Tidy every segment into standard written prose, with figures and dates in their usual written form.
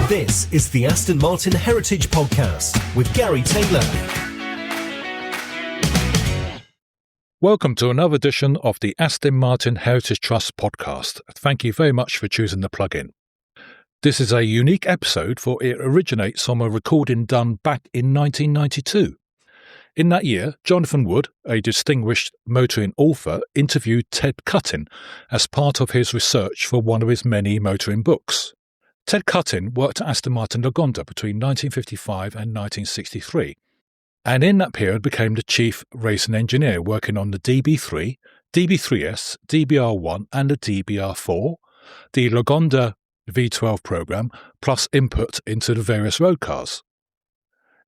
This is the Aston Martin Heritage Podcast with Gary Taylor. Welcome to another edition of the Aston Martin Heritage Trust podcast. Thank you very much for choosing the plug-in. This is a unique episode, for it originates from a recording done back in 1992. In that year, Jonathan Wood, a distinguished motoring author, interviewed Ted Cutting as part of his research for one of his many motoring books. Ted Cutting worked at Aston Martin Lagonda between 1955 and 1963, and in that period became the chief racing engineer, working on the DB3, DB3S, DBR1 and the DBR4, the Lagonda V12 programme, plus input into the various road cars.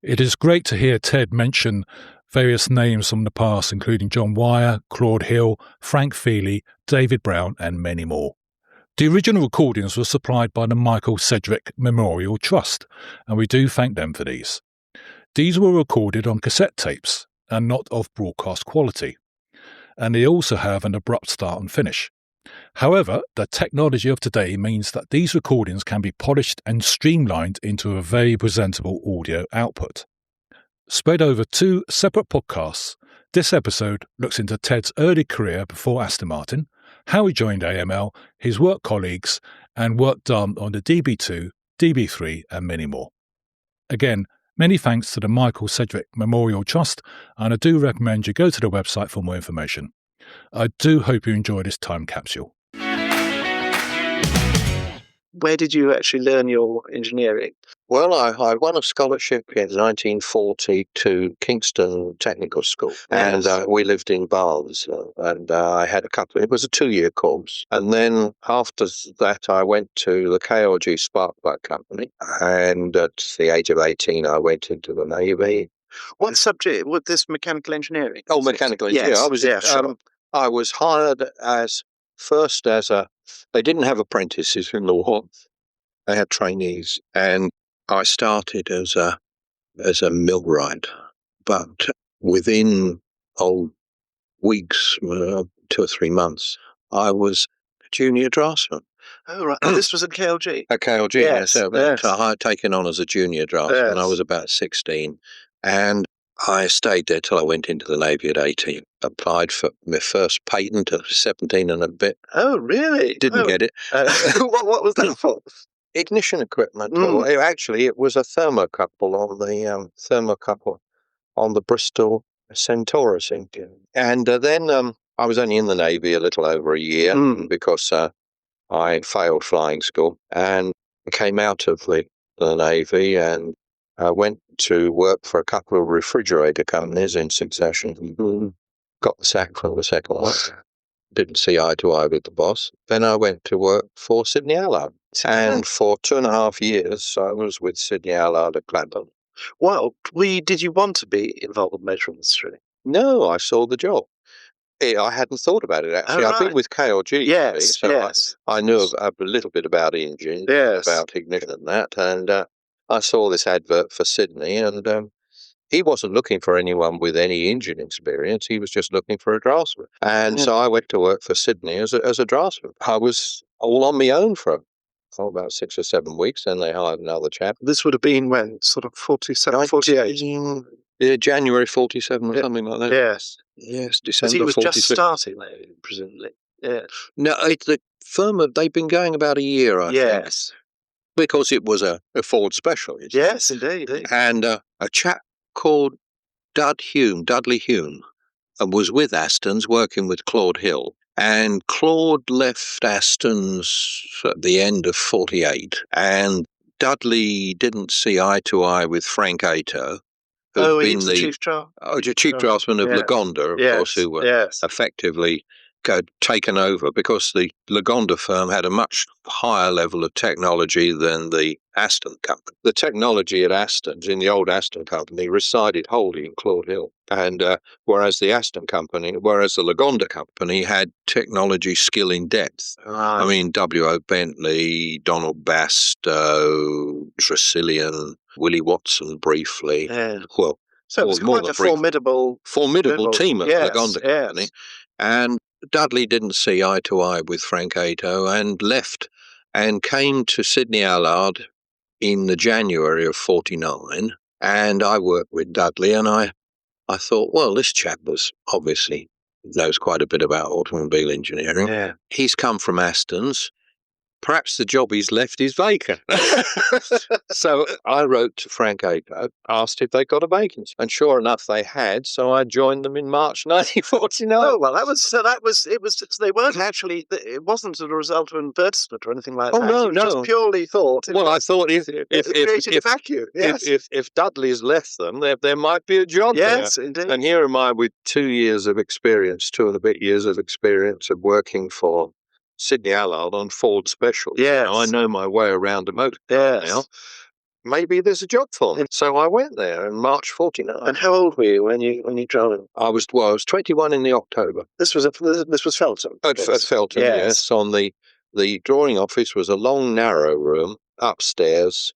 It is great to hear Ted mention various names from the past, including John Wyer, Claude Hill, Frank Feely, David Brown and many more. The original recordings were supplied by the Michael Sedgwick Memorial Trust, and we do thank them for these. These were recorded on cassette tapes and not of broadcast quality, and they also have an abrupt start and finish. However, the technology of today means that these recordings can be polished and streamlined into a very presentable audio output. Spread over 2 separate podcasts, this episode looks into Ted's early career before Aston Martin, how he joined AML, his work colleagues, and work done on the DB2, DB3 and many more. Again, many thanks to the Michael Sedgwick Memorial Trust, and I do recommend you go to the website for more information. I do hope you enjoy this time capsule. Where did you actually learn your engineering? Well, I won a scholarship in 1940 to Kingston Technical School, Yes. and we lived in Baths, and I had it was a 2-year course. And then after that, I went to the KLG Spark Plug Company, and at the age of 18, I went into the Navy. What subject? What, this mechanical engineering? Oh, mechanical engineering. Yes, sure. I was hired they didn't have apprentices in the war. They had trainees, and I started as a millwright. But within weeks, 2 or 3 months, I was a junior draftsman. Oh, right. This was at KLG? At KLG, Yes. I had taken on as a junior draftsman. Yes. I was about 16, and I stayed there till I went into the Navy at 18. Applied for my first patent at 17 and a bit. Oh, really? Didn't get it. What was that for? Ignition equipment. It was a thermocouple on the Bristol Centaurus engine. And then I was only in the Navy a little over a year because I failed flying school and came out of the Navy and went to work for a couple of refrigerator companies in succession. Got the sack from the second one. Didn't see eye to eye with the boss. Then I went to work for Sydney Allard. And for 2.5 years, I was with Sydney Allard at Gladstone. Well, did you want to be involved with motor industry? No, I saw the job. I hadn't thought about it, actually. Oh, I've been right. with KLG. Yes, so yes. I knew a little bit about engines, Yes. about ignition and that. And I saw this advert for Sydney, and he wasn't looking for anyone with any engine experience. He was just looking for a draftsman. And so I went to work for Sydney as a draftsman. I was all on my own for about 6 or 7 weeks. Then they hired another chap. This would have been when? Sort of 47, 48? January 47 or something like that. Yes. Yes, Because December he was 46. just starting there, presumably. Yeah. No, the firm, they've been going about a year, I think. Yes. Because it was a Ford special. Yes, indeed. And a chap called Dudley Hume, was with Aston's, working with Claude Hill. And Claude left Aston's at the end of 48, and Dudley didn't see eye to eye with Frank Ato, who'd been the chief draftsman of Lagonda, of course, who were effectively taken over because the Lagonda firm had a much higher level of technology than the Aston company. The technology at Aston's, in the old Aston company, resided wholly in Claude Hill. And whereas the Lagonda company had technology skill in depth. Right. I mean, W.O. Bentley, Donald Bastow, Tresillian, Willie Watson briefly. Yeah. Well, so it was quite a formidable team at Lagonda company. Yes. And Dudley didn't see eye to eye with Frank Ato and left and came to Sydney Allard in the January of 49. And I worked with Dudley, and I thought, well, this chap was obviously knows quite a bit about automobile engineering. Yeah. He's come from Aston's. Perhaps the job he's left is vacant. So I wrote to Frank Aco, asked if they got a vacancy, and sure enough, they had. So I joined them in March 1949. Oh well, it was. They weren't actually. It wasn't a result of advertisement or anything like Oh, that. no, It was just no. purely thought. Well, I thought if created a vacuum. Yes, if Dudley's left them, there might be a job yes, there. indeed. And here am I with 2 years of experience, 2.5 years of experience of working for Sydney Allard on Ford Specials. Yes. I know my way around a motor car Yes. now. Maybe there's a job for me. So I went there in March 49. And how old were you when you joined? I was 21 in the October. This was Feltham. At Feltham, yes. On the drawing office was a long, narrow room upstairs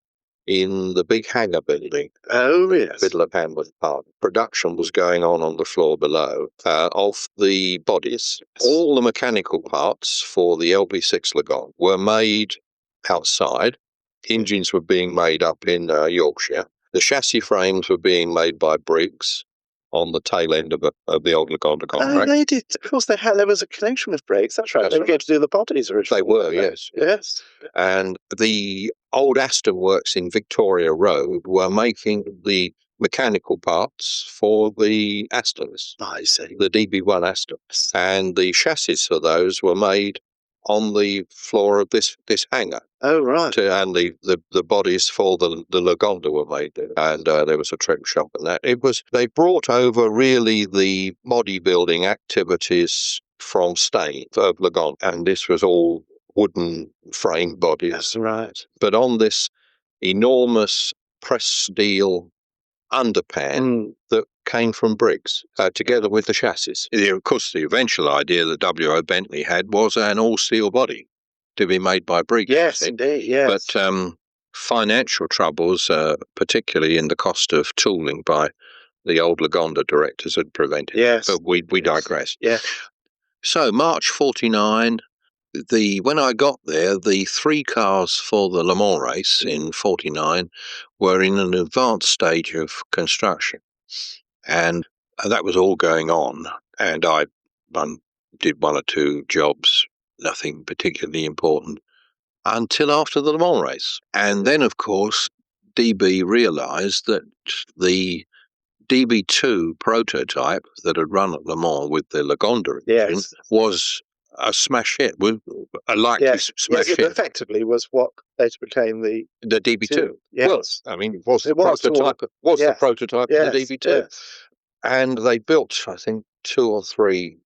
in the big hangar building. Oh, yes. Middle of Hamwood Park. Production was going on the floor below of the bodies. All the mechanical parts for the LB6 Lagonda were made outside. Engines were being made up in Yorkshire. The chassis frames were being made by Briggs on the tail end of the old Lagonda contract. They did. Of course, there was a connection with Briggs. That's right. That's They were going to do the bodies originally. They were, yes. Yes. And the old Aston works in Victoria Road were making the mechanical parts for the Astons. I see. The DB1 Aston. And the chassis for those were made on the floor of this hangar. Oh, right. And the bodies for the Lagonda were made there. And there was a trick shop and that. They brought over really the bodybuilding activities from Staines of Lagonda. And this was all wooden frame bodies. That's right. But on this enormous pressed steel underpan that came from Briggs, together with the chassis. Of course, the eventual idea that W.O. Bentley had was an all-steel body to be made by Briggs. Yes, indeed, yes. But financial troubles, particularly in the cost of tooling by the old Lagonda directors, had prevented it. Yes. But we digress. Yeah. So, March 49, when I got there, the 3 cars for the Le Mans race in 49 were in an advanced stage of construction. And that was all going on. And I did 1 or 2 jobs, nothing particularly important, until after the Le Mans race. And then, of course, DB realized that the DB2 prototype that had run at Le Mans with the Lagonda engine was a smash hit, a likely smash hit. It effectively was what later became the DB2. Yes. Well, I mean, it was the prototype of the DB2. Yes. And they built, I think, 2 or 3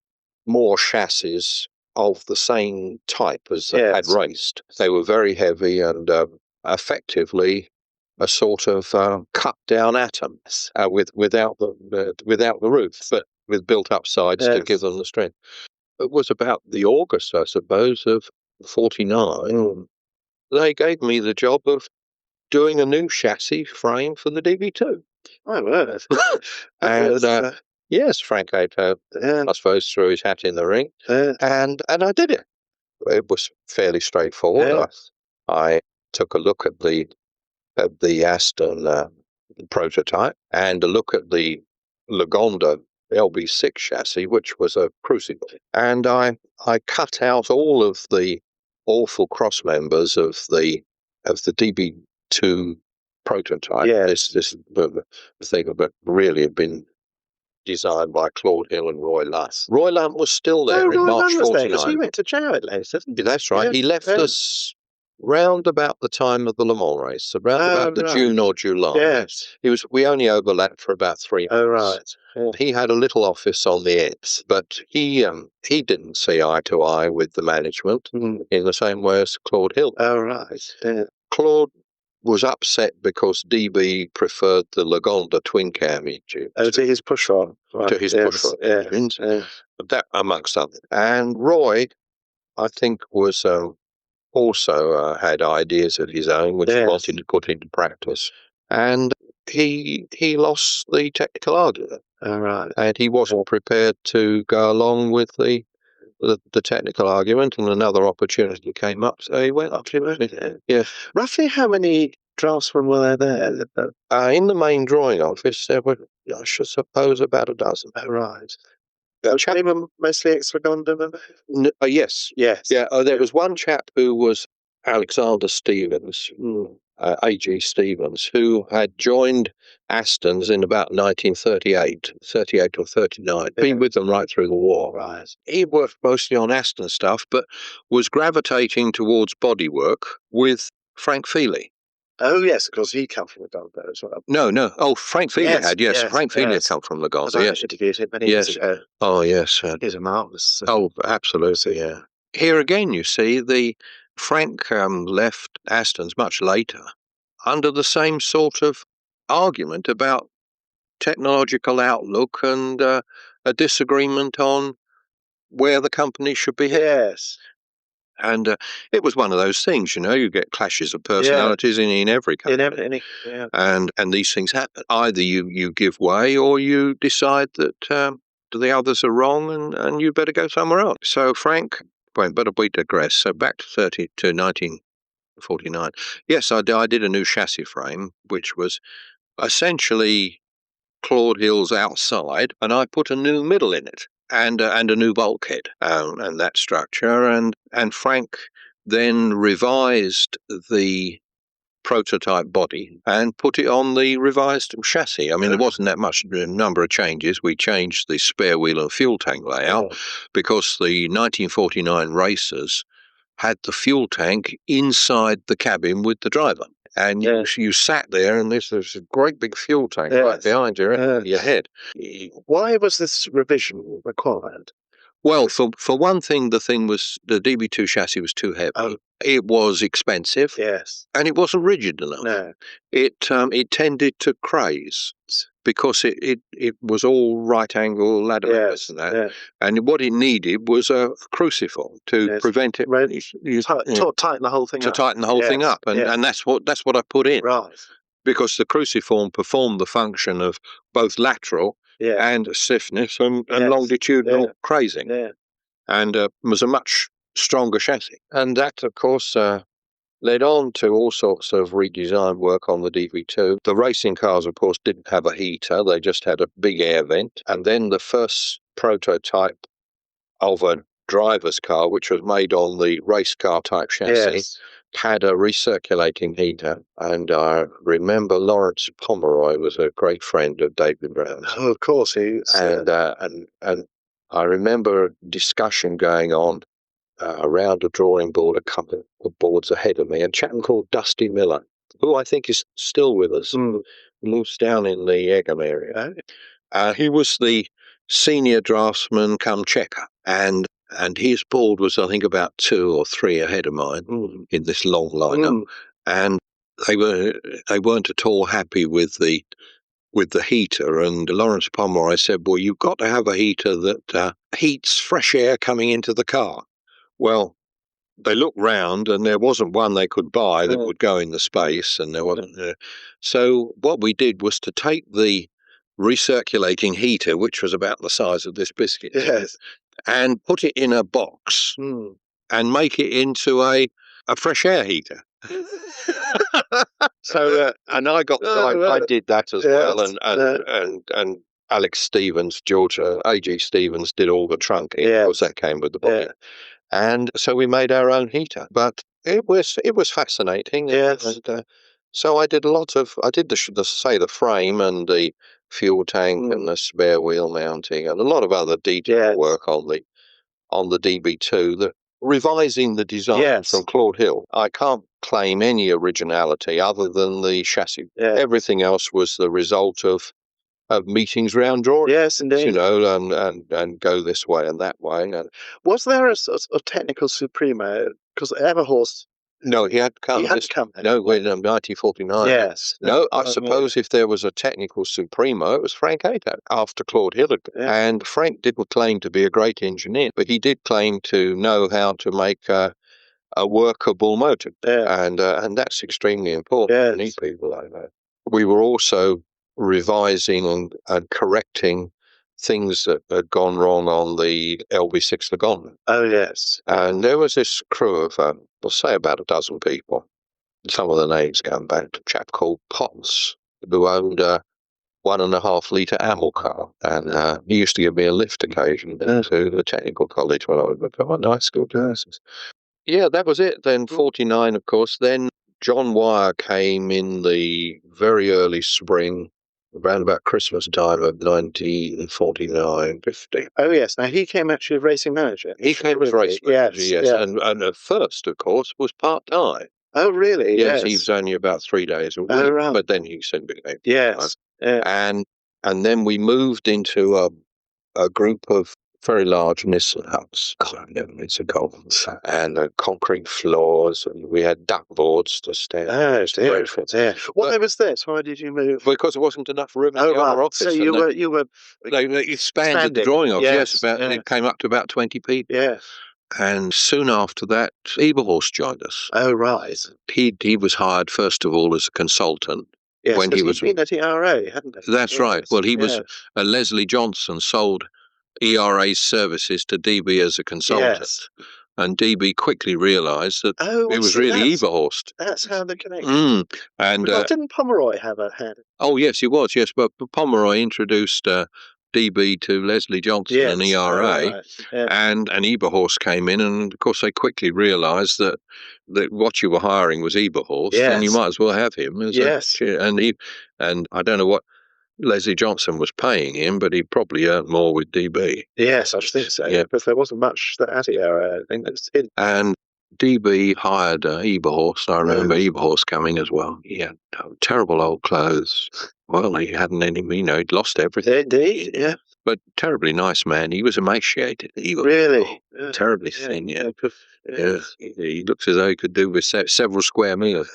more chassis of the same type as they had raced. They were very heavy and effectively a sort of cut down atom without the roof, but with built up sides to give them the strength. It was about the August, I suppose, of 49. They gave me the job of doing a new chassis frame for the DB2. My word. And yes, Frank Ato, I suppose, threw his hat in the ring, and I did it. It was fairly straightforward. Yes. I took a look at the Aston prototype and a look at the Lagonda LB6 chassis, which was a Crucible, and I cut out all of the awful cross members of the DB2 prototype. Yes. This thing that really had been designed by Claude Hill and Roy Lunt. Roy Lunt was still there in March 49. He went to Jarrett later, didn't he? That's right. Yes, He left us round about the time of the Le Mans race, so round about the June or July. Yes. We only overlapped for about 3 months. Oh, right. Yeah. He had a little office on the ends, but he didn't see eye to eye with the management in the same way as Claude Hill. Oh, right. Yeah. Claude was upset because DB preferred the Lagonda twin cam engine. Oh, to his push rod. Right. To his push rod engines. That amongst others. And Roy, I think, was also had ideas of his own which he wanted to put into practice. And he lost the technical argument. All right. And he wasn't prepared to go along with the the technical argument, and another opportunity came up, so he went up to it. Yeah. Roughly how many draftsmen were there? In the main drawing office, there were, I should suppose, about a dozen. Oh, right. Chap- They were mostly ex-Lagonda, were they? Yes. Yes. Yeah, there was one chap who was Alexander Stevens, A.G. Stevens, who had joined Aston's in about 1938 or 39, been with them right through the war. Right. He worked mostly on Aston stuff, but was gravitating towards bodywork with Frank Feely. Oh, yes, of course, he came from Lagonda as well. No. Oh, Frank Feely had, yes. Frank Feely had come from Lagonda, yes. I interviewed him many years ago. Oh, yes. He's a marvellous... Oh, absolutely, yeah. Here again, you see, Frank left Aston's much later under the same sort of argument about technological outlook and a disagreement on where the company should be headed. Yes. And it was one of those things, you get clashes of personalities in every company. And these things happen. Either you give way or you decide that the others are wrong and you better go somewhere else. So Frank, but we digress. So back to 1949. Yes, I did a new chassis frame, which was essentially Claude Hill's outside, and I put a new middle in it. And a new bulkhead and that structure, and Frank then revised the prototype body and put it on the revised chassis. I mean, there wasn't that much number of changes. We changed the spare wheel and fuel tank layout because the 1949 racers had the fuel tank inside the cabin with the driver. And you sat there, and there's a great big fuel tank right behind your head. Why was this revision required? Well, for one thing, the DB2 chassis was too heavy. Oh. It was expensive. Yes. And it wasn't rigid enough. No. It tended to craze because it was all right angle ladder and that. Yeah. And what it needed was a cruciform to prevent it. Tighten the whole thing up. To tighten the whole thing up. And that's what I put in. Right. Because the cruciform performed the function of both lateral and stiffness and longitudinal crazing. Yeah. And was a much stronger chassis. And that, of course, led on to all sorts of redesign work on the DB2. The racing cars, of course, didn't have a heater. They just had a big air vent. And then the first prototype of a driver's car, which was made on the race car type chassis, had a recirculating heater. And I remember Lawrence Pomeroy was a great friend of David Brown's. Oh, of course. And I remember a discussion going on around a drawing board a couple of boards ahead of me, a chap called Dusty Miller, who I think is still with us, lives down in the Egham area. He was the senior draftsman come checker, and his board was, I think, about 2 or 3 ahead of mine in this long lineup, and they weren't at all happy with the heater. And Lawrence Pomeroy said, well, you've got to have a heater that heats fresh air coming into the car. Well, they looked round and there wasn't one they could buy that would go in the space, and there wasn't. So what we did was to take the recirculating heater, which was about the size of this biscuit, and put it in a box and make it into a fresh air heater. So, and I did that as well, and Alex Stevens, Georgia, A.G. Stevens did all the trunking. Of course, that came with the body. And so we made our own heater, but it was fascinating. Yes. And, so I did the frame and the fuel tank and the spare wheel mounting and a lot of other detail work on the DB2, revising the design from Claude Hill. I can't claim any originality other than the chassis. Everything else was the result of meetings round drawings. Yes, indeed. And go this way and that way. And was there a technical supremo? Because Everhorse... No, he had come. No, in 1949. Yes. No, I suppose if there was a technical supremo, it was Frank Ato after Claude Hill. And Frank didn't claim to be a great engineer, but he did claim to know how to make a workable motor. And that's extremely important. You need people like that. We were also revising and correcting things that had gone wrong on the LB6 Lagonda. Oh, yes. And there was this crew of, we'll say about a dozen people. Some of the names going back to a chap called Potts, who owned a 1.5 litre Amel car. And he used to give me a lift occasionally to the technical college when I was at my nice school classes. Yeah, that was it. Then 49, of course. Then John Wire came in the very early spring, around about Christmas time of 1949, 50. Oh, yes. Now, he came actually as racing manager. He came as race manager, yes. Yeah. And at first, of course, was part-time. Oh, really? Yes, he was only about 3 days a week. Oh, right. But then he soon became Yes. and then we moved into a group of very large Nissan hubs. It's a gold. And concrete floors, and we had duck boards to stand. Oh, dear. Why was this? Why did you move? Because there wasn't enough room in the other office. So you were they expanded the drawing office. Yes, It came up to about 20 people. Yes. And soon after that, Eberhorst joined us. Oh, right. He was hired first of all as a consultant. Yes, when he was been at ERA, hadn't he? That's right. Well, he was. Leslie Johnson sold ERA's services to DB as a consultant. Yes. And DB quickly realised that it was really Eberhorst. That's how the connection. And didn't Pomeroy have a hand? Oh, yes, he was. Yes, but Pomeroy introduced DB to Leslie Johnson and ERA, and Eberhorst came in, and of course they quickly realised that what you were hiring was Eberhorst, and you might as well have him. And I don't know what Leslie Johnson was paying him, but he probably earned more with DB. Yes, I think so. Yeah, because there wasn't much at ERA. I think that's it. And DB hired Eberhorst. I remember Eberhorst coming as well. He had terrible old clothes. Well, he hadn't any, he'd lost everything. Indeed, yeah. But terribly nice man. He was emaciated. He was terribly thin, yeah. He looks as though he could do with several square meals.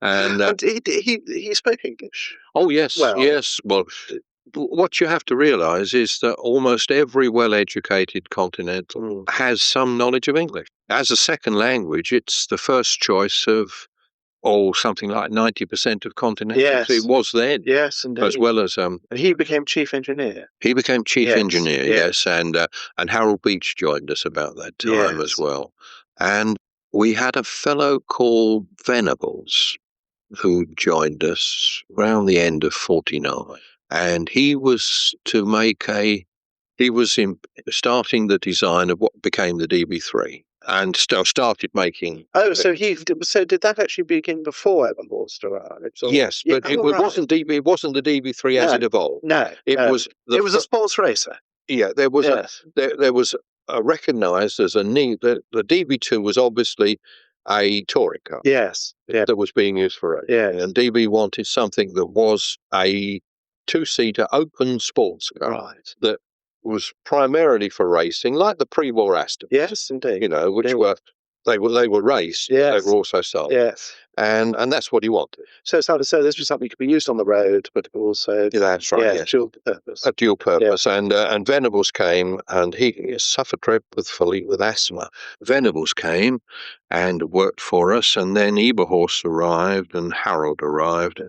And he spoke English. Oh, yes, yes. Well, what you have to realise is that almost every well-educated continental has some knowledge of English. As a second language, it's the first choice of something like 90% of continentals. Yes. It was then. Yes, indeed. As well as and he became chief engineer. He became chief engineer, yes. And Harold Beach joined us about that time as well. And we had a fellow called Venables who joined us around the end of 49. And he was starting the design of what became the DB3 and started making. Oh, so did that actually begin before Eberhorst arrived? Yes, but it wasn't DB. It wasn't the DB3 as it evolved. No, it was a sports racer. Yeah, there was there was recognised as a need that the DB2 was obviously a touring car. Yes, that was being used for racing. Yes. And DB wanted something that was a two-seater open sports car that was primarily for racing, like the pre-war Aston. Yes, indeed. Which they were raced. Yes. They were also sold. Yes. And that's what he wanted. So it's hard to say this was something that could be used on the road, but also that's right. Yes. Dual purpose. A dual purpose. Yeah. And Venables came, and he suffered dreadfully with asthma. Venables came and worked for us, and then Eberhorst arrived, and Harold arrived.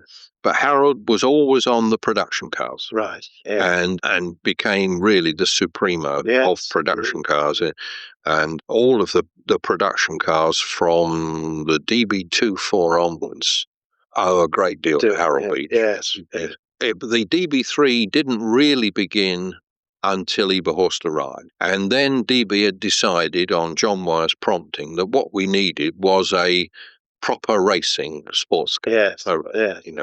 But Harold was always on the production cars. Right. Yeah. And became really the supremo of production cars. And all of the production cars from the DB24 onwards owe a great deal to Harold Beach. Yes. The DB3 didn't really begin until Eberhorst arrived. And then DB had decided on John Wire's prompting that what we needed was a proper racing sports car. Yes. A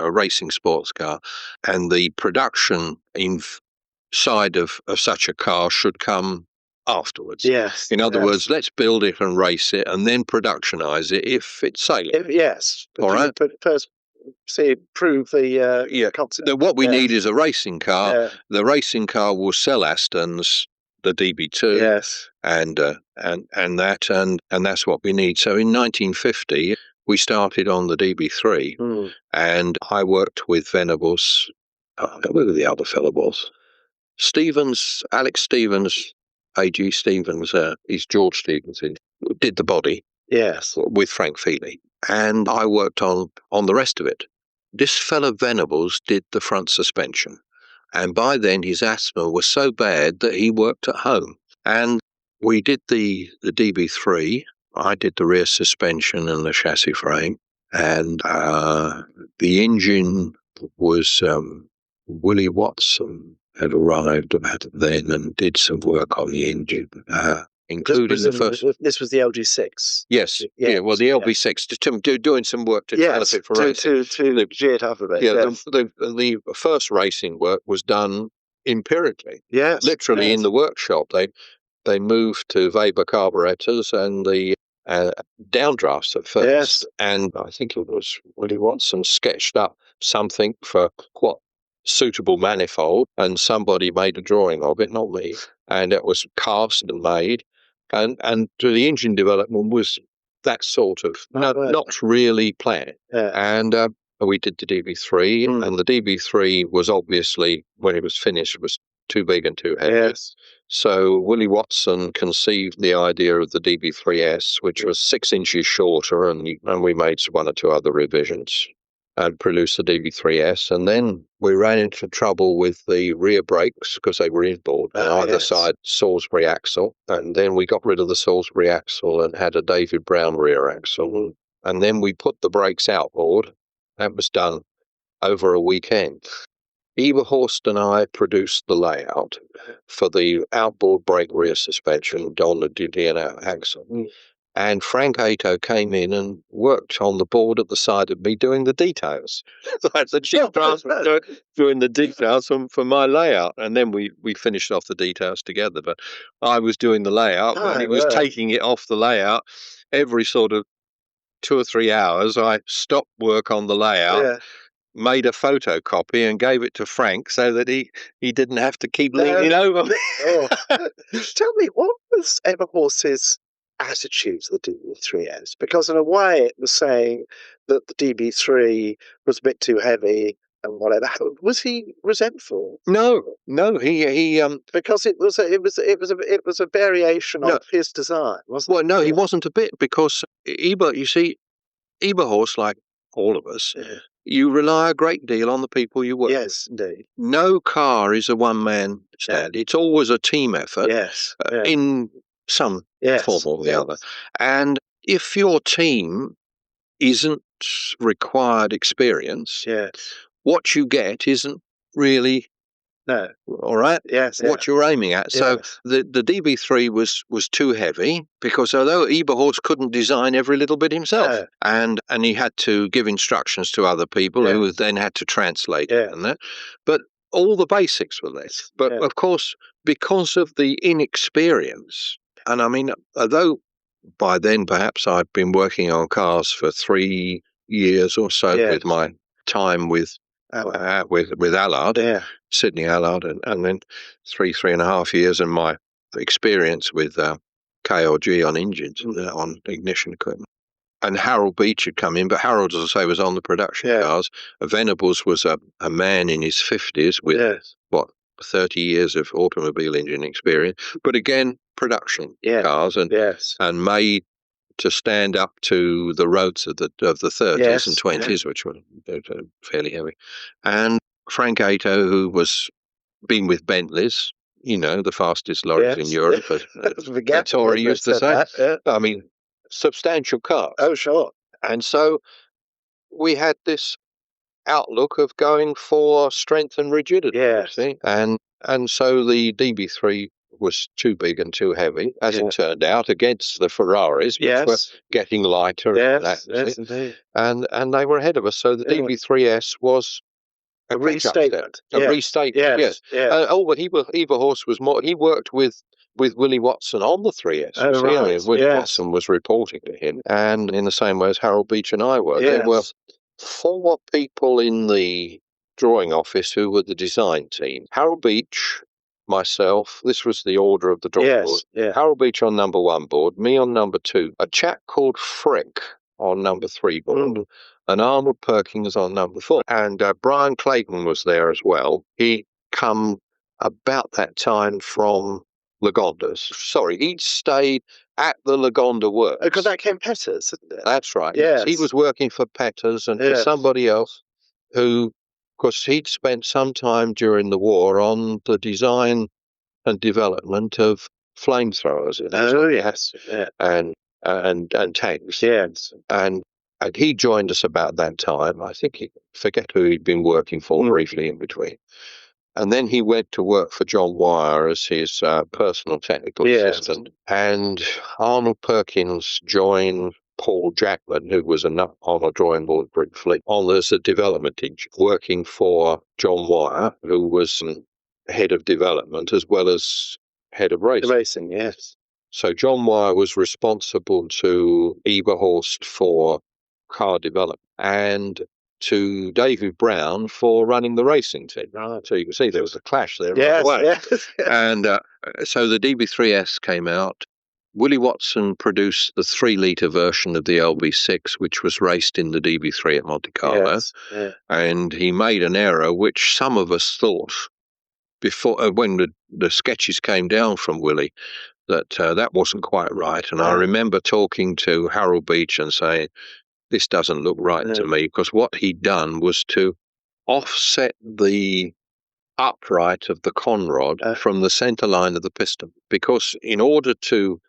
racing sports car. And the production inside of such a car should come afterwards. Yes. In other words, let's build it and race it and then productionize it if it's sailing. Yes. All right. But first, prove the concept. What we need is a racing car. Yeah. The racing car will sell Astons, the DB2. Yes. And that's what we need. So in 1950, we started on the DB3, and I worked with Venables. I don't know who the other fellow was. Alex Stevens, A.G. Stevens, is George Stevens, did the body. Yes. With Frank Feely. And I worked on the rest of it. This fellow Venables did the front suspension. And by then his asthma was so bad that he worked at home. And we did the DB3. I did the rear suspension and the chassis frame. And the engine was Willie Watson had arrived about then and did some work on the engine, including the first. This was the LG6. Yes, yeah. Well, the LB6 doing some work to develop it for racing. To G it up a bit. Yeah, the first racing work was done empirically. Yes, literally in the workshop. They moved to Weber carburetors and the downdrafts at first. Yes. And I think it was Willie Watson sketched up something for what suitable manifold, and somebody made a drawing of it, not me, and it was cast and made, and the engine development was that sort of not really planned. And we did the DB3, and the DB3 was obviously, when it was finished, was too big and too heavy. Yes. So Willie Watson conceived the idea of the DB3S, which was 6 inches shorter, and we made one or two other revisions and produced the DB3S. And then we ran into trouble with the rear brakes because they were inboard on either side, Salisbury axle. And then we got rid of the Salisbury axle and had a David Brown rear axle. And then we put the brakes outboard. That was done over a weekend. Eberhorst and I produced the layout for the outboard brake rear suspension on the DNO axle. And Frank Ato came in and worked on the board at the side of me doing the details. So I said, "Chief Draftsman doing the details for my layout." And then we finished off the details together. But I was doing the layout and he was taking it off the layout every sort of 2 or 3 hours. I stopped work on the layout, made a photocopy and gave it to Frank so that he didn't have to keep leaning over me. Tell me, what was Eberhorst's attitude to the DB3S? Because in a way it was saying that the DB3 was a bit too heavy and whatever. Was he resentful? No, he because it was a variation of his design, wasn't it? Well, no, he wasn't a bit, because Eberhorst, like all of us, you rely a great deal on the people you work with. Yes, indeed. No car is a one-man stand. It's always a team effort in some form or the other. And if your team isn't required experience, what you get isn't really all right. What you're aiming at. So the DB3 was too heavy, because although Eberhorst couldn't design every little bit himself, and he had to give instructions to other people who then had to translate it and that. But all the basics were there. But of course, because of the inexperience, and I mean, although by then perhaps I'd been working on cars for 3 years or so with my time with Allard, Sydney Allard, and then 3.5 years in my experience with KLG on engines, on ignition equipment. And Harold Beach had come in, but Harold, as I say, was on the production cars. Venables was a man in his 50s with 30 years of automobile engine experience, but again, production cars and made to stand up to the roads of the 30s and 20s, which were fairly heavy. And Frank Ato, who was been with Bentleys, the fastest lorries in Europe, that's all he used to say. I mean, substantial cars. Oh, sure. And so we had this outlook of going for strength and rigidity. And so the DB3 was too big and too heavy, as it turned out, against the Ferraris, which were getting lighter. Indeed. And they were ahead of us. So the DB3S was a restatement. Yes. But Eberhorst was more. He worked with Willie Watson on the 3S. Watson was reporting to him, and in the same way as Harold Beach and I were. There were 4 people in the drawing office who were the design team. Harold Beach, myself, this was the order of the drawing board. Harold Beach on number 1 board, me on number 2, a chap called Frick on number 3 board, and Arnold Perkins on number 4. And Brian Clayton was there as well. He come about that time from Lagonda. Sorry, he'd stayed at the Lagonda works. Because that came Petters, isn't it? That's right. Yes. He was working for Petters and for somebody else who because he'd spent some time during the war on the design and development of flamethrowers. Yes. Yeah. And tanks. Yes. And he joined us about that time. I think forget who he'd been working for briefly in between. And then he went to work for John Wire as his personal technical assistant. And Arnold Perkins joined Paul Jackman, who was on a drawing board briefly, as a development engineer, working for John Wire, who was head of development as well as head of racing. Racing, yes. So John Wire was responsible to Eberhorst for car development and to David Brown for running the racing team. Right. So you can see there was a clash there. Yes, right away. yes. And so the DB3S came out. Willie Watson produced the 3-litre version of the LB6, which was raced in the DB3 at Monte Carlo. Yes. Yeah. And he made an error which some of us thought before when the sketches came down from Willie, that wasn't quite right. And I remember talking to Harold Beach and saying, this doesn't look right to me, because what he'd done was to offset the upright of the conrod from the center line of the piston, because in order to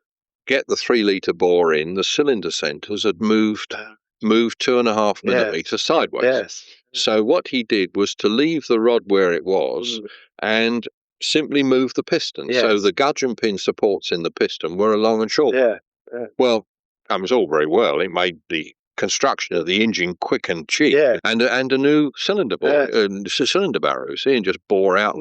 get the 3-litre bore in, the cylinder centers had moved 2.5 millimeters sideways. Yes. So what he did was to leave the rod where it was and simply move the piston. Yes. So the gudgeon pin supports in the piston were long and short. Yeah. Well, it was all very well. It made the construction of the engine quick and cheap, and a new cylinder bore, cylinder barrow. See, and just bore out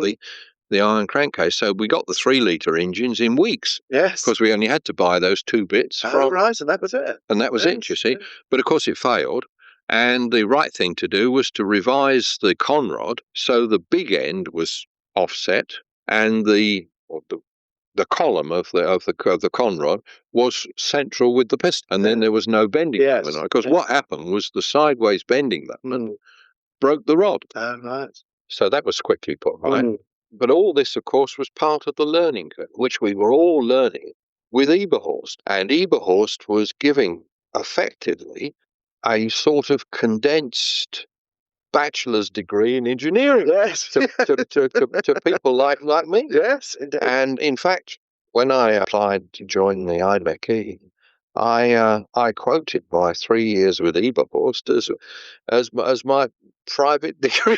the iron crankcase. So we got the 3-litre engines in weeks. Yes. Because we only had to buy those 2 bits. Right, and that was it. And that was it, you see. But of course it failed. And the right thing to do was to revise the conrod so the big end was offset and the column of the conrod was central with the piston, and then there was no bending going on. Because what happened was the sideways bending movement broke the rod. Oh, right. So that was quickly put right. But all this, of course, was part of the learning curve, which we were all learning with Eberhorst. And Eberhorst was giving, effectively, a sort of condensed bachelor's degree in engineering to people like me. Yes, indeed. And in fact, when I applied to join the IMechE, I quoted my 3 years with Eberhorst as my private degree,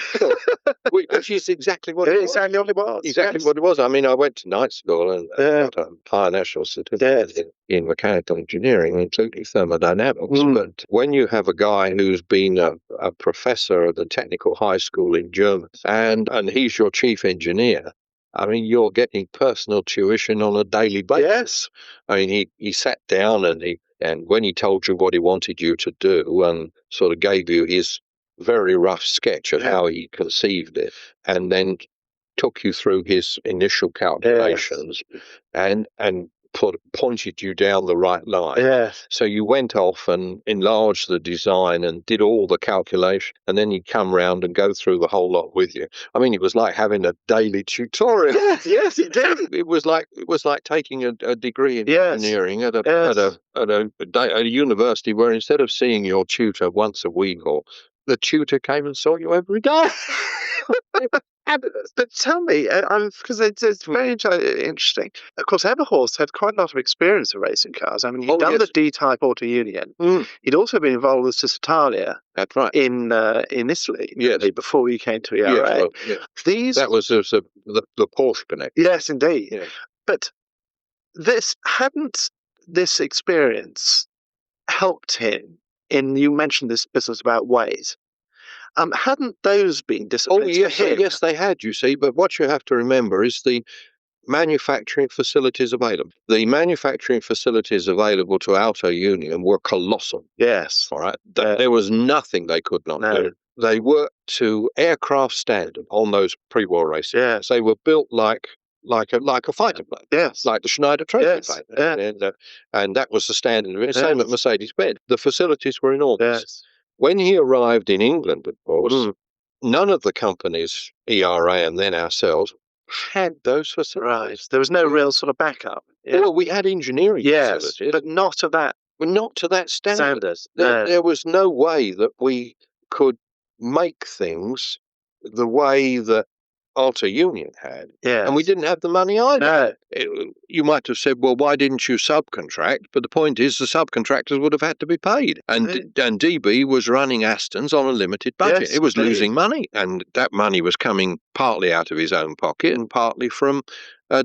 which is exactly what it was. Exactly what it was. Exactly what it was. I mean, I went to night school and got a higher national certificate in mechanical engineering, including thermodynamics. But when you have a guy who's been a professor at the technical high school in Germany and he's your chief engineer, I mean, you're getting personal tuition on a daily basis. Yes. I mean, he sat down and when he told you what he wanted you to do and sort of gave you his very rough sketch of how he conceived it, and then took you through his initial calculations and pointed you down the right line. Yes. So you went off and enlarged the design and did all the calculation, and then he'd come round and go through the whole lot with you. I mean, it was like having a daily tutorial. Yes, it did. It was like taking a degree in engineering at a university where instead of seeing your tutor once a week, or the tutor came and saw you every day. But tell me, because it's very interesting. Of course, Eberhorst had quite a lot of experience of racing cars. I mean, he'd done the D-Type Auto Union. He'd also been involved with Italia. That's right. In Italy, before he came to ERA. That was the Porsche Connect. Yes, indeed. Yeah. But this experience helped him in, you mentioned this business about weight. Hadn't those been disciplines for him? Yes, they had, you see. But what you have to remember is the manufacturing facilities available. The manufacturing facilities available to Auto Union were colossal. Yes. All right. There was nothing they could not do. They worked to aircraft standard on those pre-war races. Yes. They were built like a fighter plane. Yes. Like the Schneider trophy plane. Yeah. And that was the standard. Same at Mercedes-Benz. The facilities were enormous. Yes. When he arrived in England, of course, none of the companies, ERA and then ourselves, had those facilities. Right. There was no real sort of backup. Yeah. Well, we had engineering facilities. But not of that. But not to that standard. Standards. There was no way that we could make things the way that Alta Union had. Yes. And we didn't have the money either. No. You might have said, well, why didn't you subcontract? But the point is the subcontractors would have had to be paid. And DB was running Aston's on a limited budget. Yes, it was indeed. losing money. And that money was coming partly out of his own pocket and partly from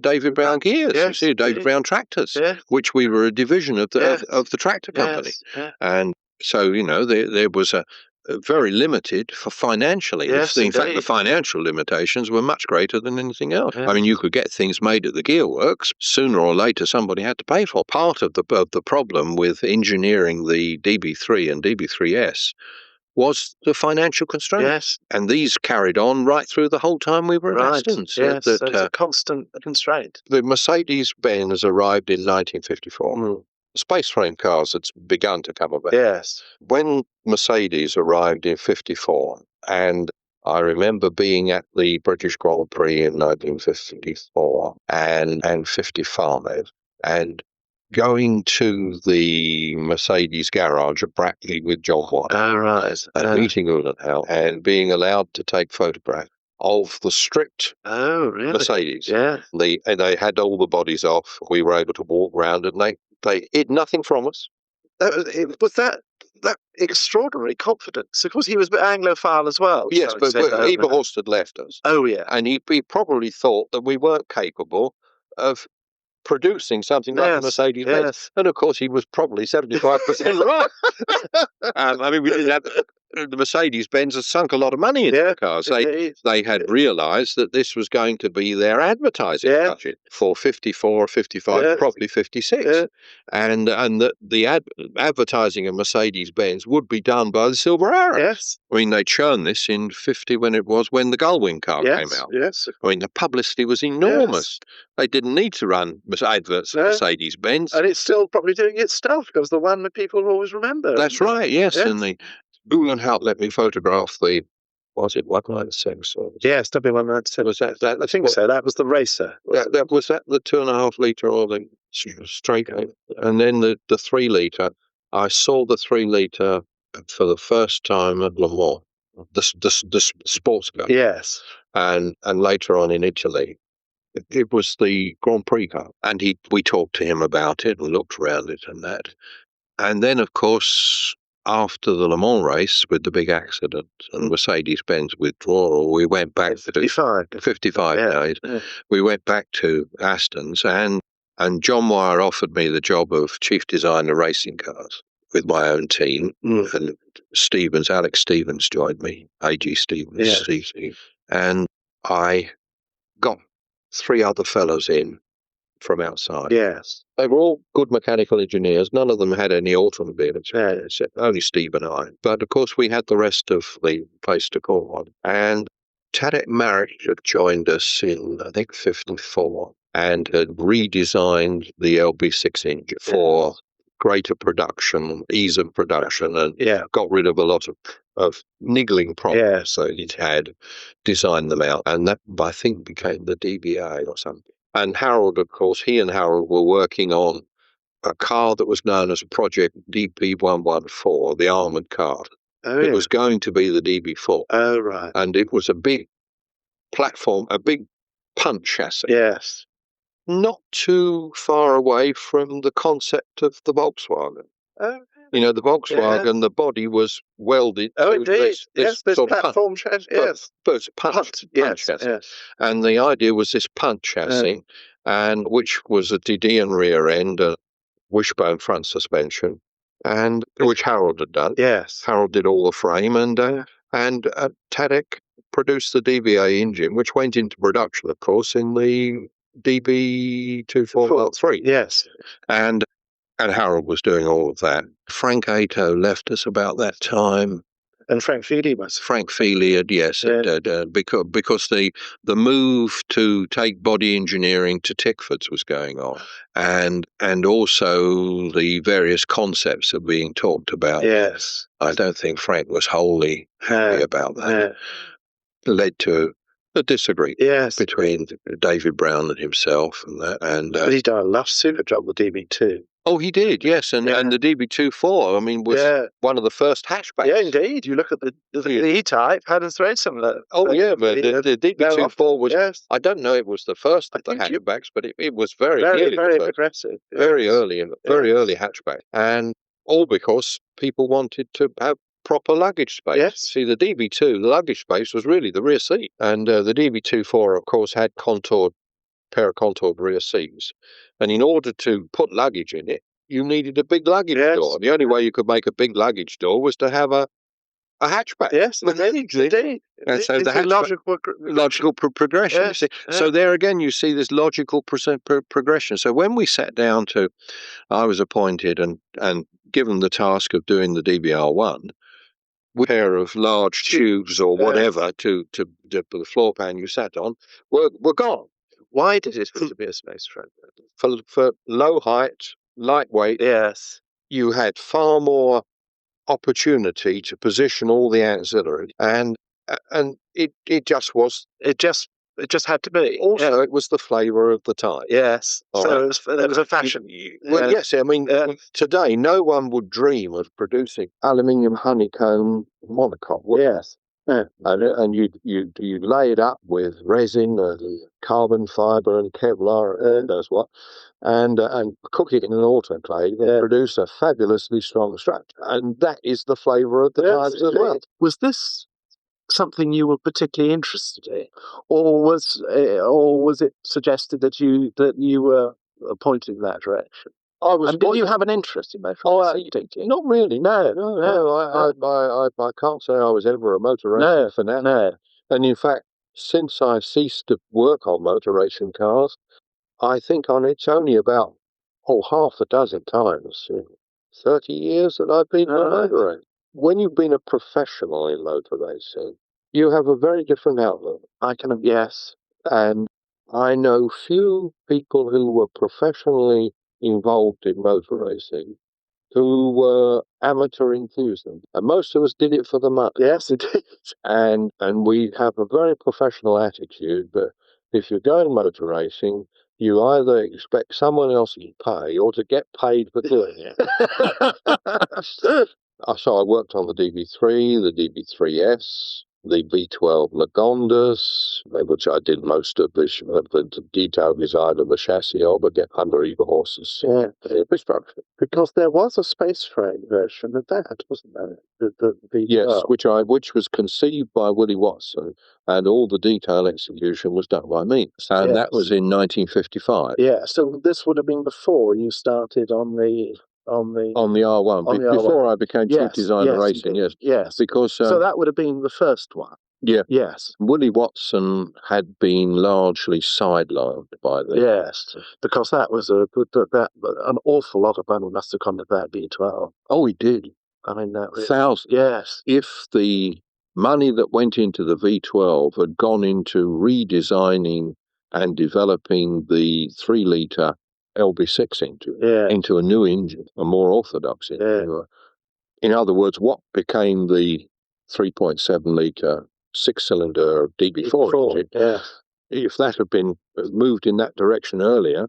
David Brown Gears, Yes, you see, David Brown Tractors, which we were a division of the tractor company. Yes. And so, there was a very limited for financially. Yes, in fact, indeed. the financial limitations were much greater than anything else. Yes. I mean, you could get things made at the gearworks. Sooner or later, somebody had to pay for. Part of the problem with engineering the DB3 and DB3S was the financial constraint. Yes. And these carried on right through the whole time we were at Right. Aston's. Yes, so it's a constant constraint. The Mercedes-Benz arrived in 1954. Mm. Space frame cars had begun to come about. Yes. When Mercedes arrived in 54, and I remember being at the British Grand Prix in 1954 and 55, and going to the Mercedes garage at Brackley with John White, Right. and meeting Uhlenhaut, and being allowed to take photographs of the stripped Really? Mercedes. Yeah. And they had all the bodies off. We were able to walk around, and they hid nothing from us. That extraordinary confidence. Of course, he was a bit Anglophile as well. Yes, but Eberhorst had left us. Oh, yeah. And he probably thought that we weren't capable of producing something like a Mercedes-Benz. Yes. And of course, he was probably 75% right. I mean, we didn't have the Mercedes-Benz had sunk a lot of money into the cars. They had realised that this was going to be their advertising budget for 54, 55, probably 56. And that the advertising of Mercedes-Benz would be done by the Silver Arrow. Yes. I mean, they churned this in 50 when the Gullwing car came out. Yes. I mean, the publicity was enormous. Yes. They didn't need to run adverts for Mercedes-Benz. And it's still probably doing its stuff because the one that people always remember. That's right, yes. And the Uhlenhaut let me photograph the, was it 196? Yes, W196. Was that I think so. That was the racer. That was the 2.5 litre or the straight? And then the 3 litre. I saw the 3 litre for the first time at Le Mans, the sports car. Yes. And later on in Italy. It was the Grand Prix car, and we talked to him about it and looked around it and that. And then, of course, after the Le Mans race with the big accident and Mercedes-Benz withdrawal, we went back to 55 days. Yeah. We went back to Aston's, and John Wire offered me the job of chief designer racing cars with my own team. And Alex Stevens joined me, A.G. Stevens, Steve, and I got 3 other fellows in from outside. Yes. They were all good mechanical engineers. None of them had any automobile experience, only Steve and I. But of course, we had the rest of the place to call on. And Tadek Marek had joined us in, I think, 54 and had redesigned the LB6 engine for greater production, ease of production, and got rid of a lot of niggling problems that it had, designed them out. And that, I think, became the DBA or something. And Harold, of course, he and Harold were working on a car that was known as Project DP114, the armoured car. It was going to be the DB4. Oh, right. And it was a big platform, a big punt chassis. Yes. Not too far away from the concept of the Volkswagen. Oh, you know, the Volkswagen, the body was welded. Oh, indeed. This sort platform chassis. Yes. But it's punch chassis. Yes. And the idea was this punch chassis, and which was a Didion rear end, a wishbone front suspension, and which Harold had done. Yes. Harold did all the frame, and Tadek produced the DBA engine, which went into production, of course, in the DB2403. Yes. And Harold was doing all of that. Frank Ato left us about that time. And Frank Feely was. Frank Feely had, because the move to take body engineering to Tickford's was going on, and also the various concepts are being talked about. Yes. I don't think Frank was wholly happy about that. Led to a disagreement between David Brown and himself, and that. And but he's done a super job with DB2. Oh, he did, yes, and the DB24, I mean, was one of the first hatchbacks. Yeah, indeed. You look at the E-Type had a very similar. Oh, yeah, but the DB24 was. Yes. I don't know it was the first of the hatchbacks, but it was very progressive. very early hatchback, and all because people wanted to have proper luggage space. Yes. See, the DB2, the luggage space was really the rear seat, and the DB24, of course, had pair of contoured rear seats, and in order to put luggage in it, you needed a big luggage door. The only way you could make a big luggage door was to have a hatchback. Yes, indeed. And so the logical progression. Yes, you see. So there again, you see this logical progression. So when we sat down I was appointed and given the task of doing the DBR1, with a pair of large tubes or whatever to the floor pan you sat on were gone. Why did it have to be a space frame? For low height, lightweight. Yes. You had far more opportunity to position all the auxiliary, and it just was. It just had to be. Also, it was the flavour of the time. Yes. So it was a fashion. Well, yes. I mean, today no one would dream of producing aluminium honeycomb monocoque. Yes. Yeah. And you lay it up with resin, carbon fibre, and Kevlar, and knows what, and cook it in an autoclave and produce a fabulously strong structure. And that is the flavour of the times as well. Was this something you were particularly interested in, or was it suggested that you were pointed in that direction? Did you have an interest in motor racing? Not really. No. I can't say I was ever a motor racing fanatic. No. And in fact, since I ceased to work on motor racing cars, I think it's only about half a dozen times in 30 years that I've been on motor racing. When you've been a professional in motor racing, you have a very different outlook. Yes. And I know few people who were professionally involved in motor racing who were amateur enthusiasts, and most of us did it for the money. Yes, it did. And we have a very professional attitude, but if you're going motor racing, you either expect someone else to pay or to get paid for doing it. So I worked on the DB3, the DB3S, the V12 Lagondas, which I did most of the detailed design of the chassis of, again, under eager horses. Yeah, because there was a space frame version of that, wasn't there? The V12. Yes, which was conceived by Willie Watson, and all the detail execution was done by me. And that was in 1955. Yeah, so this would have been before you started on the R1, before I became chief designer racing. Yes, because so that would have been the first one. Yeah. Yes. Willie Watson had been largely sidelined by this. Yes, because that was an awful lot of money must have gone to that V12. Oh, he did. I mean, thousands. Yes. If the money that went into the V12 had gone into redesigning and developing the 3-litre LB6 into a new engine, a more orthodox engine. In other words, what became the 3.7-litre 6-cylinder DB4 engine, if that had been moved in that direction earlier,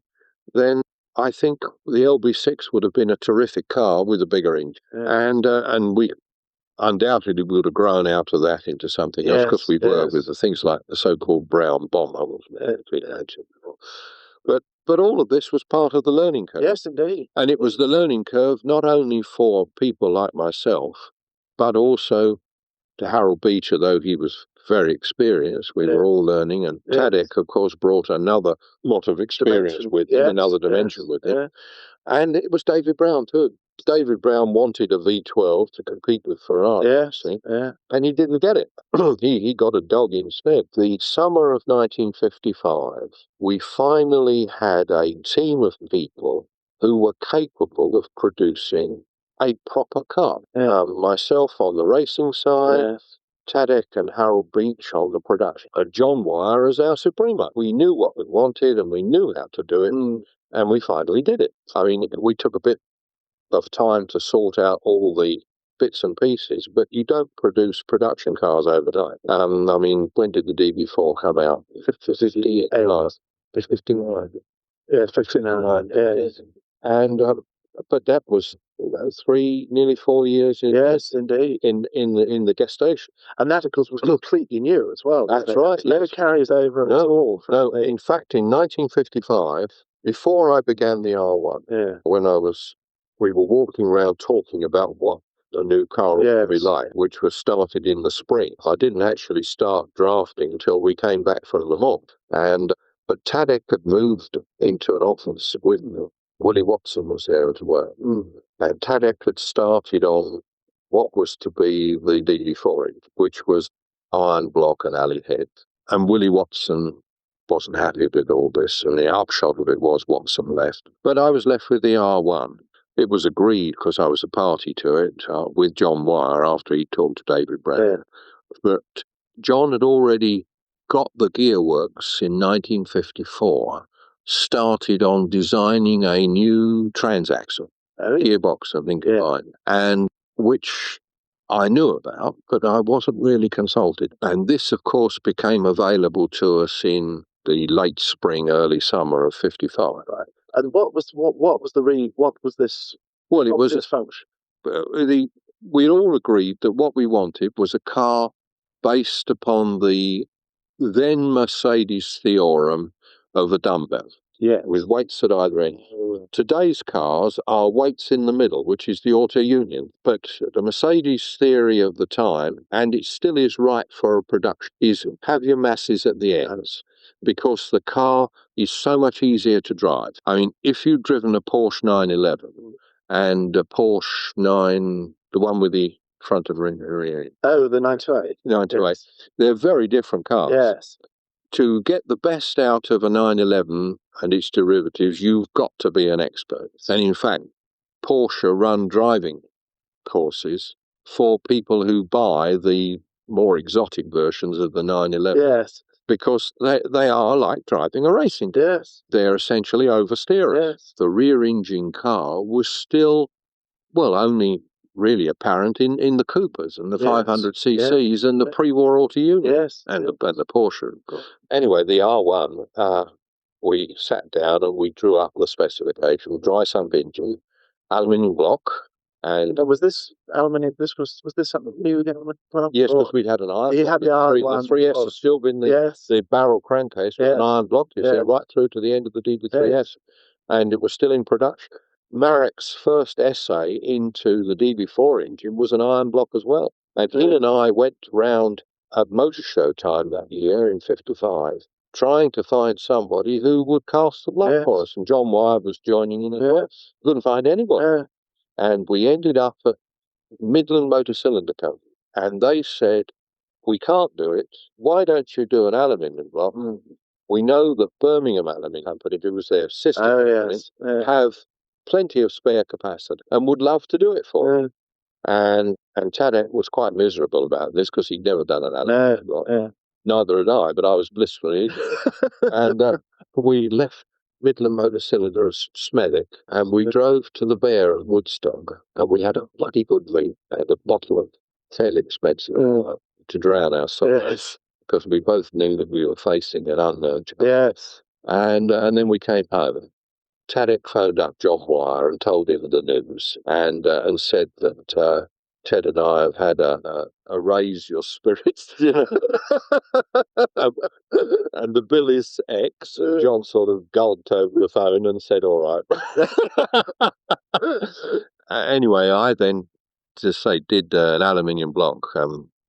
then I think the LB6 would have been a terrific car with a bigger engine. And we undoubtedly would have grown out of that into something else, because we worked with the things like the so-called brown bomber. But all of this was part of the learning curve. Yes, indeed. And it was the learning curve not only for people like myself, but also to Harold Beecher, though he was very experienced. We were all learning. And Tadek, of course, brought another lot of experience with him, another dimension with him. And it was David Brown, too. David Brown wanted a V12 to compete with Ferrari, and he didn't get it. he got a dog instead. The summer of 1955, we finally had a team of people who were capable of producing a proper car. Myself on the racing side, Tadek and Harold Beach on the production, and John Wire as our Supremo. We knew what we wanted, and we knew how to do it, and we finally did it. I mean, we took a bit of time to sort out all the bits and pieces, but you don't produce production cars overnight. I mean, when did the DB4 come out? 59. 59. Yeah, 59. Yeah. And But that was nearly 4 years. Yes, indeed. In the gestation, and that, of course, was completely new as well. That's right. Never carries over at all. No, in fact, in 1955, before I began the R1, when we were walking around talking about what a new car would be like, which was started in the spring. I didn't actually start drafting until we came back from Le Mans, but Tadek had moved into an office with Willie Watson was there as well, and Tadek had started on what was to be the DD4, which was iron block and alley head. And Willie Watson wasn't happy with all this, and the upshot of it was Watson left. But I was left with the R1. It was agreed, because I was a party to it, with John Wire after he talked to David Brown. But John had already got the gearworks in 1954, started on designing a new transaxle gearbox, I think, and which I knew about, but I wasn't really consulted. And this, of course, became available to us in the late spring, early summer of 55. Right. And what was this? Well, it was this function. We all agreed that what we wanted was a car based upon the then Mercedes theorem of a dumbbell. With weights at either end. Today's cars are weights in the middle, which is the auto union. But the Mercedes theory of the time, and it still is right for a production, is have your masses at the ends, because the car is so much easier to drive. I mean, if you've driven a Porsche 911 and a Porsche 9, the one with the front of rear. Oh, the 928. 928. Yes. They're very different cars. Yes. To get the best out of a 911 and its derivatives, you've got to be an expert. And in fact, Porsche run driving courses for people who buy the more exotic versions of the 911. Yes. Because they are like driving a racing car. Yes. They're essentially oversteerers. Yes. The rear engine car was still, only really apparent in the Coopers and the 500cc's and the pre-war Auto Union and the Porsche. Anyway, the R1, we sat down and we drew up the specification: dry sump engine, aluminium block. And was this aluminium? Was this something new again? Yes, because we'd had an iron. He had the R1. The 3S has still been the barrel crankcase with an iron block. You see, right through to the end of the DB3S, and it was still in production. Marek's first essay into the DB4 engine was an iron block as well. And he and I went round at motor show time that year in 55, trying to find somebody who would cast the block for us. And John Wire was joining in as well. Couldn't find anyone. And we ended up at Midland Motor Cylinder Company. And they said, we can't do it. Why don't you do an aluminium block? We know that Birmingham Aluminium Company, who was their sister company, have plenty of spare capacity and would love to do it for us. And Tadek was quite miserable about this because he'd never done an aluminium block. Neither had I, but I was blissfully ignorant. And we left Midland Motor Cylinder as Smethwick, and we drove to the Bear at Woodstock, and we had a bloody good drink and a bottle of fairly expensive to drown our sorrows, because we both knew that we were facing an unknown challenge. And then we came home. Tadek phoned up John Wire and told him the news, and said that Ted and I have had a raise your spirits dinner. And the bill is X. John sort of gulped over the phone and said, all right. Anyway, I then, did an aluminium block.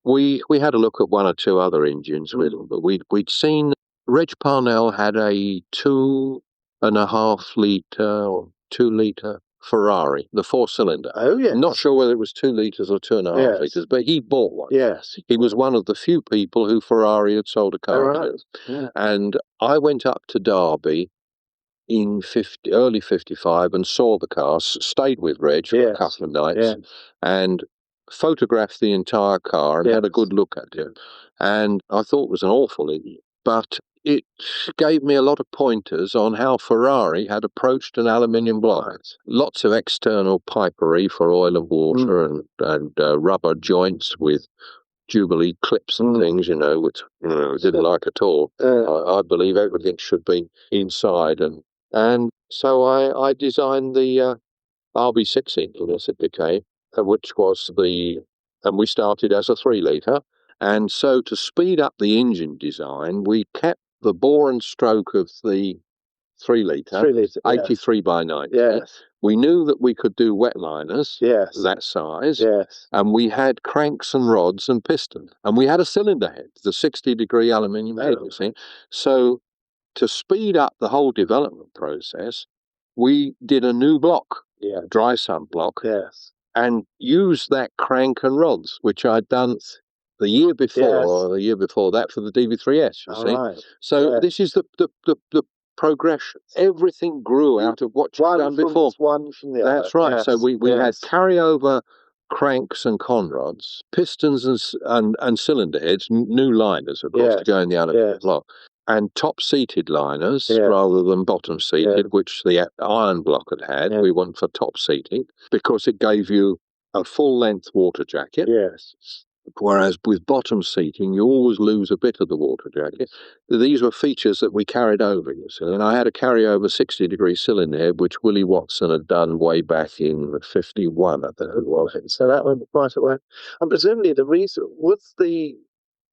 We had a look at one or two other engines with them, but we'd seen Reg Parnell had a 2.5 litre or 2 litre Ferrari, the 4-cylinder. Oh, yes. I'm not sure whether it was 2 litres or 2.5 litres, but he bought one. Yes. He was one of the few people who Ferrari had sold a car to. And I went up to Derby in early 55 and saw the car, stayed with Reg for a couple of nights, and photographed the entire car and had a good look at it. And I thought it was an awful idiot, but it gave me a lot of pointers on how Ferrari had approached an aluminium block. Lots of external pipery for oil and water and rubber joints with Jubilee clips and things, which I didn't like at all. I believe everything should be inside. And so I designed the RB6 engine, as it became, which was and we started as a 3-litre. And so to speed up the engine design, we kept the bore and stroke of the 3-litre, 83 by 90. Yes. We knew that we could do wet liners, Yes. that size, Yes. and we had cranks and rods and piston, and we had a cylinder head, the 60-degree aluminium head, you see. So to speed up the whole development process, we did a new block, dry sump block, Yes. and used that crank and rods, which I'd done the year before, or the year before that, for the DB3S, you see. Right. So this is the progression. Everything grew out of what you've done before. One from the That's other. right. Yes. So we had carryover cranks and conrods, pistons and cylinder heads, new liners, of course, to go in the aluminium block, and top-seated liners rather than bottom-seated, which the iron block had. We went for top-seating because it gave you a full-length water jacket. Yes. Whereas with bottom seating, you always lose a bit of the water jacket. These were features that we carried over, you see. And I had a carryover 60-degree cylinder head, which Willie Watson had done way back in 51, I think it was. So that went quite a way. And presumably the reason was the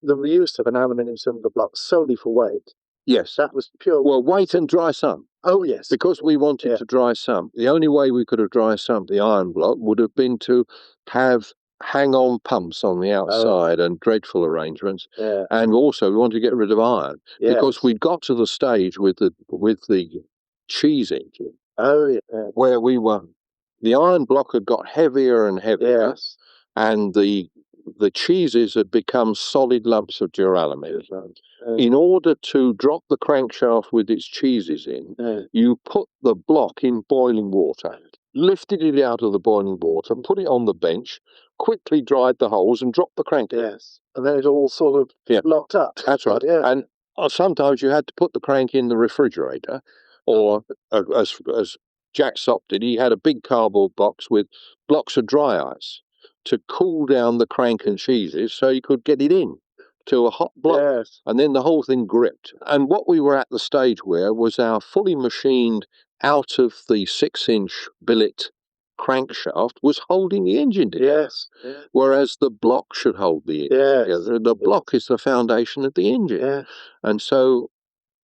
use of an aluminium cylinder block solely for weight. Yes. That was pure. Well, weight and dry sump. Oh, yes. Because we wanted to dry sump, the only way we could have dry sumped the iron block would have been to have hang-on pumps on the outside and dreadful arrangements. Yeah. And also we wanted to get rid of iron because we'd got to the stage with the cheese engine. Oh, yeah. Where the iron block had got heavier and heavier, and the cheeses had become solid lumps of duralumin. In order to drop the crankshaft with its cheeses in, you put the block in boiling water, lifted it out of the boiling water, put it on the bench, quickly dried the holes and dropped the crank. Yes. And then it all sort of locked up. That's right. Yeah. And sometimes you had to put the crank in the refrigerator, or as Jack Sopp did, he had a big cardboard box with blocks of dry ice to cool down the crank and cheeses so you could get it in to a hot block, and then the whole thing gripped. And what we were at the stage where was our fully machined out of the 6-inch billet crankshaft was holding the engine together. Whereas the block should hold the engine together. The block is the foundation of the engine. And so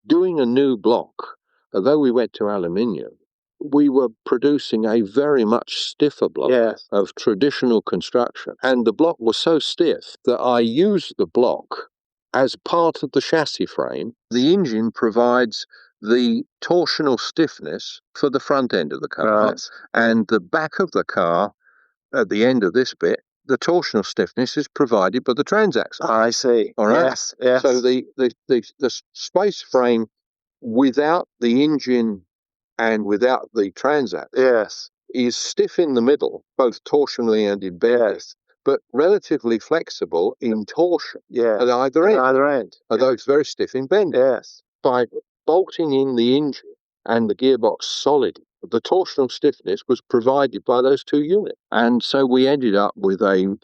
doing a new block, although we went to aluminium, we were producing a very much stiffer block of traditional construction. And the block was so stiff that I used the block as part of the chassis frame. The engine provides the torsional stiffness for the front end of the car, and the back of the car, at the end of this bit, the torsional stiffness is provided by the transaxle. I see. All right. Yes. So the space frame without the engine and without the transaxle is stiff in the middle, both torsionally and in bending, but relatively flexible in torsion at either end. Although it's very stiff in bending. By bolting in the engine and the gearbox solid, the torsional stiffness was provided by those two units. And so we ended up with a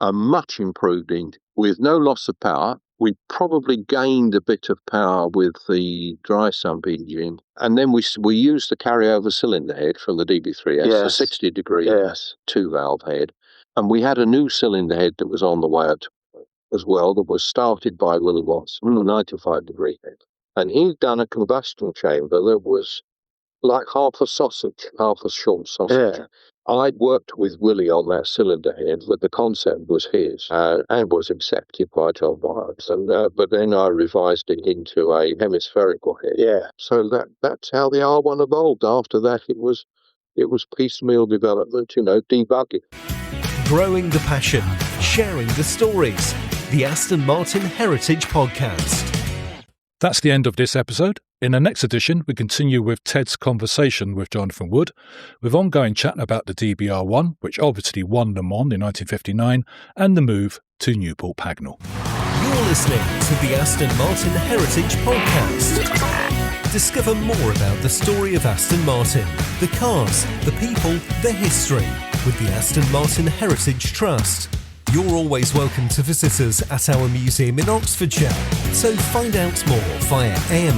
much improved engine with no loss of power. We probably gained a bit of power with the dry sump engine. And then we used the carryover cylinder head from the DB3S, a 60-degree 2-valve head. And we had a new cylinder head that was on the way as well, that was started by Willie Watson, a 95-degree head. And he'd done a combustion chamber that was like half a sausage, half a short sausage. I'd worked with Willie on that cylinder head, but the concept was his and was accepted by John Byers. But then I revised it into a hemispherical head. So that's how the R1 evolved. After that, it was piecemeal development, debugging. Growing the passion, sharing the stories. The Aston Martin Heritage Podcast. That's the end of this episode. In the next edition, we continue with Ted's conversation with Jonathan Wood, with ongoing chat about the DBR1, which obviously won Le Mans in 1959, and the move to Newport Pagnell. You're listening to the Aston Martin Heritage Podcast. Discover more about the story of Aston Martin, the cars, the people, the history, with the Aston Martin Heritage Trust. You're always welcome to visit us at our museum in Oxfordshire, so find out more via amht.org.uk.